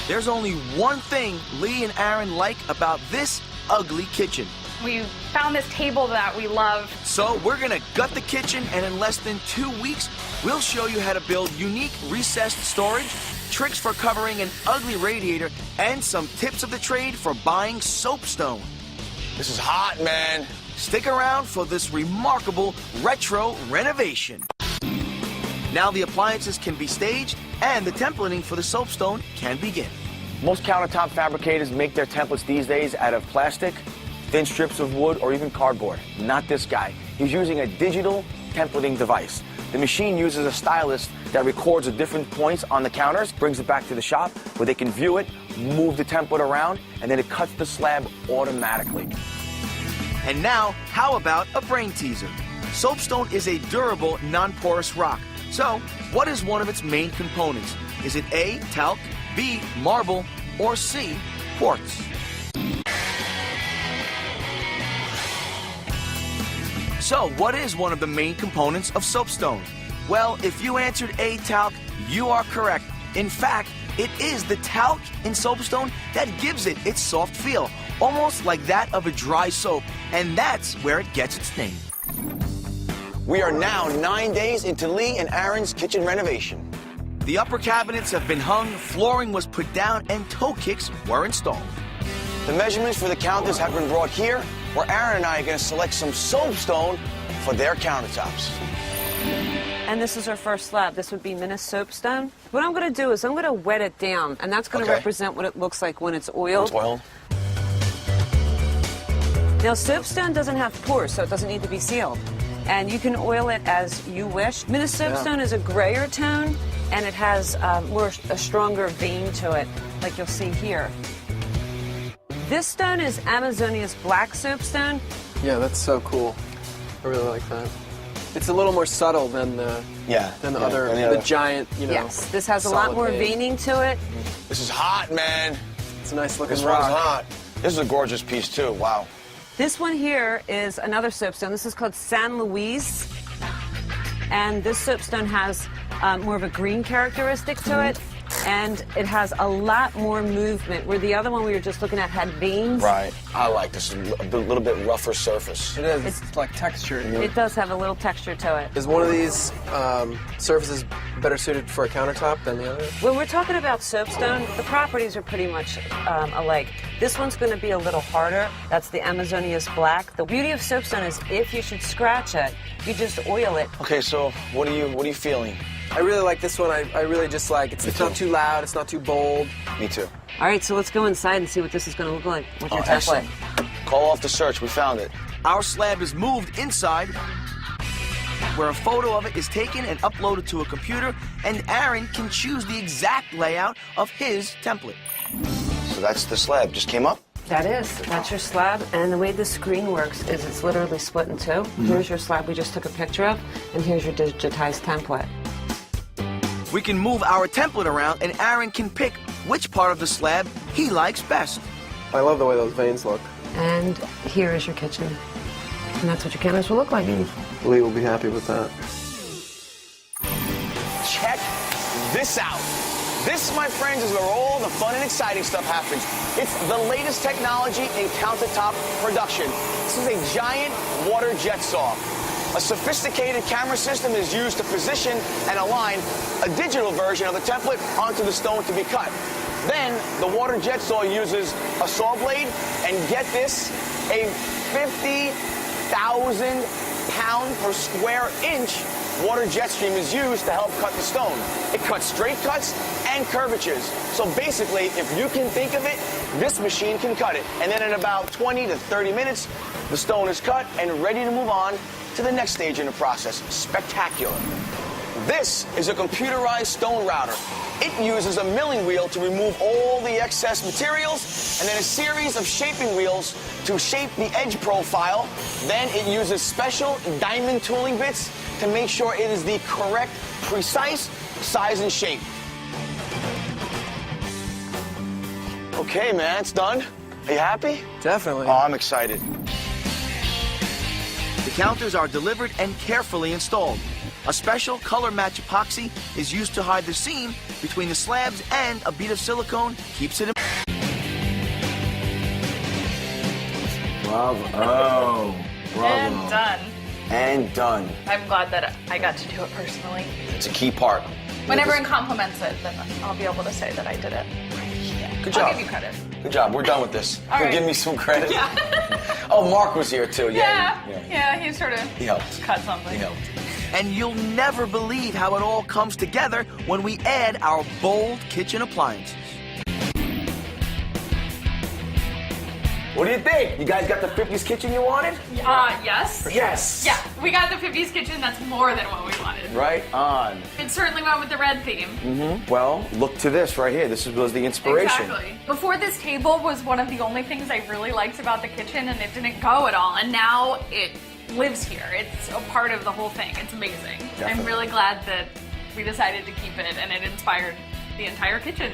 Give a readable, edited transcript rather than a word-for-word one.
There's only one thing Lee and Aaron like about this ugly kitchen. We found this table that we love. So we're gonna gut the kitchen, and in less than 2 weeks, we'll show you how to build unique recessed storage, tricks for covering an ugly radiator, and some tips of the trade for buying soapstone. This is hot, man. Stick around for this remarkable retro renovation. Now the appliances can be staged, and the templating for the soapstone can begin. Most countertop fabricators make their templates these days out of plastic, thin strips of wood, or even cardboard. Not this guy. He's using a digital templating device. The machine uses a stylus that records the different points on the counters, brings it back to the shop where they can view it, move the template around, and then it cuts the slab automatically. And now, how about a brain teaser? Soapstone is a durable, non-porous rock. So, what is one of its main components? Is it A, talc, B, marble, or C, quartz? So, what is one of the main components of soapstone? Well, if you answered A, talc, you are correct. In fact, it is the talc in soapstone that gives it its soft feel, almost like that of a dry soap, and that's where it gets its name. We are now 9 days into Lee and Aaron's kitchen renovation. The upper cabinets have been hung, flooring was put down, and toe kicks were installed. The measurements for the counters have been brought here, where Aaron and I are going to select some soapstone for their countertops. And this is our first slab. This would be Minnesota soapstone. What I'm going to do is I'm going to wet it down, and that's going to represent what it looks like when it's oiled. It's oiled. Now, soapstone doesn't have pores, so it doesn't need to be sealed. And you can oil it as you wish. Minnesota soapstone is a grayer tone, and it has a stronger vein to it, like you'll see here. This stone is Amazonia's black soapstone. Yeah, that's so cool. I really like that. It's a little more subtle than the the giant, you know. Yes, this has a lot more veining to it. This is hot, man. It's a nice looking This rock. one's hot. This is a gorgeous piece too. Wow. This one here is another soapstone. This is called San Luis. And this soapstone has more of a green characteristic to it. And it has a lot more movement, where the other one we were just looking at had veins. Right. I like this. A little bit rougher surface. It is. It's like textured. It does have a little texture to it. Is one of these surfaces better suited for a countertop than the other? When we're talking about soapstone, the properties are pretty much alike. This one's going to be a little harder. That's the Amazonia's black. The beauty of soapstone is if you should scratch it, you just oil it. Okay, so what are you feeling? I really like this one. I really just like it's not too loud, it's not too bold. Me too. All right, so let's go inside and see what this is going to look like with your template. Excellent. Call off the search. We found it. Our slab is moved inside, where a photo of it is taken and uploaded to a computer, and Aaron can choose the exact layout of his template. So that's the slab. Just came up? That is. That's your slab, and the way the screen works is it's literally split in two. Here's your slab we just took a picture of, and here's your digitized template. We can move our template around, and Aaron can pick which part of the slab he likes best. I love the way those veins look. And here is your kitchen. And that's what your counters will look like. Lee will be happy with that. Check this out. This, my friends, is where all the fun and exciting stuff happens. It's the latest technology in countertop production. This is a giant water jet saw. A sophisticated camera system is used to position and align a digital version of the template onto the stone to be cut. Then, the water jet saw uses a saw blade, and get this, a 50,000 pound per square inch water jet stream is used to help cut the stone. It cuts straight cuts and curvatures. So basically, if you can think of it, this machine can cut it. And then in about 20 to 30 minutes, the stone is cut and ready to move on to the next stage in the process. Spectacular. This is a computerized stone router. It uses a milling wheel to remove all the excess materials, and then a series of shaping wheels to shape the edge profile. Then it uses special diamond tooling bits to make sure it is the correct, precise size and shape. Okay, man, it's done. Are you happy? Definitely. Oh, I'm excited. The counters are delivered and carefully installed. A special color match epoxy is used to hide the seam between the slabs, and a bead of silicone keeps it in. Bravo. Oh, bravo. And done. And done. I'm glad that I got to do it personally. It's a key part. When everyone compliments it, then I'll be able to say that I did it. Good job. I'll give you credit. Good job. We're done with this. All right. Give me some credit. Yeah. Oh, Mark was here too. Yeah, he sort of helped. cut something. He helped. And you'll never believe how it all comes together when we add our bold kitchen appliances. What do you think? You guys got the 50s kitchen you wanted? Yes. Yes. Yeah, we got the 50s kitchen. That's more than what we wanted. Right on. It certainly went with the red theme. Well, look to this right here. This was the inspiration. Exactly. Before, this table was one of the only things I really liked about the kitchen, and it didn't go at all. And now it lives here. It's a part of the whole thing. It's amazing. Definitely. I'm really glad that we decided to keep it, and it inspired the entire kitchen.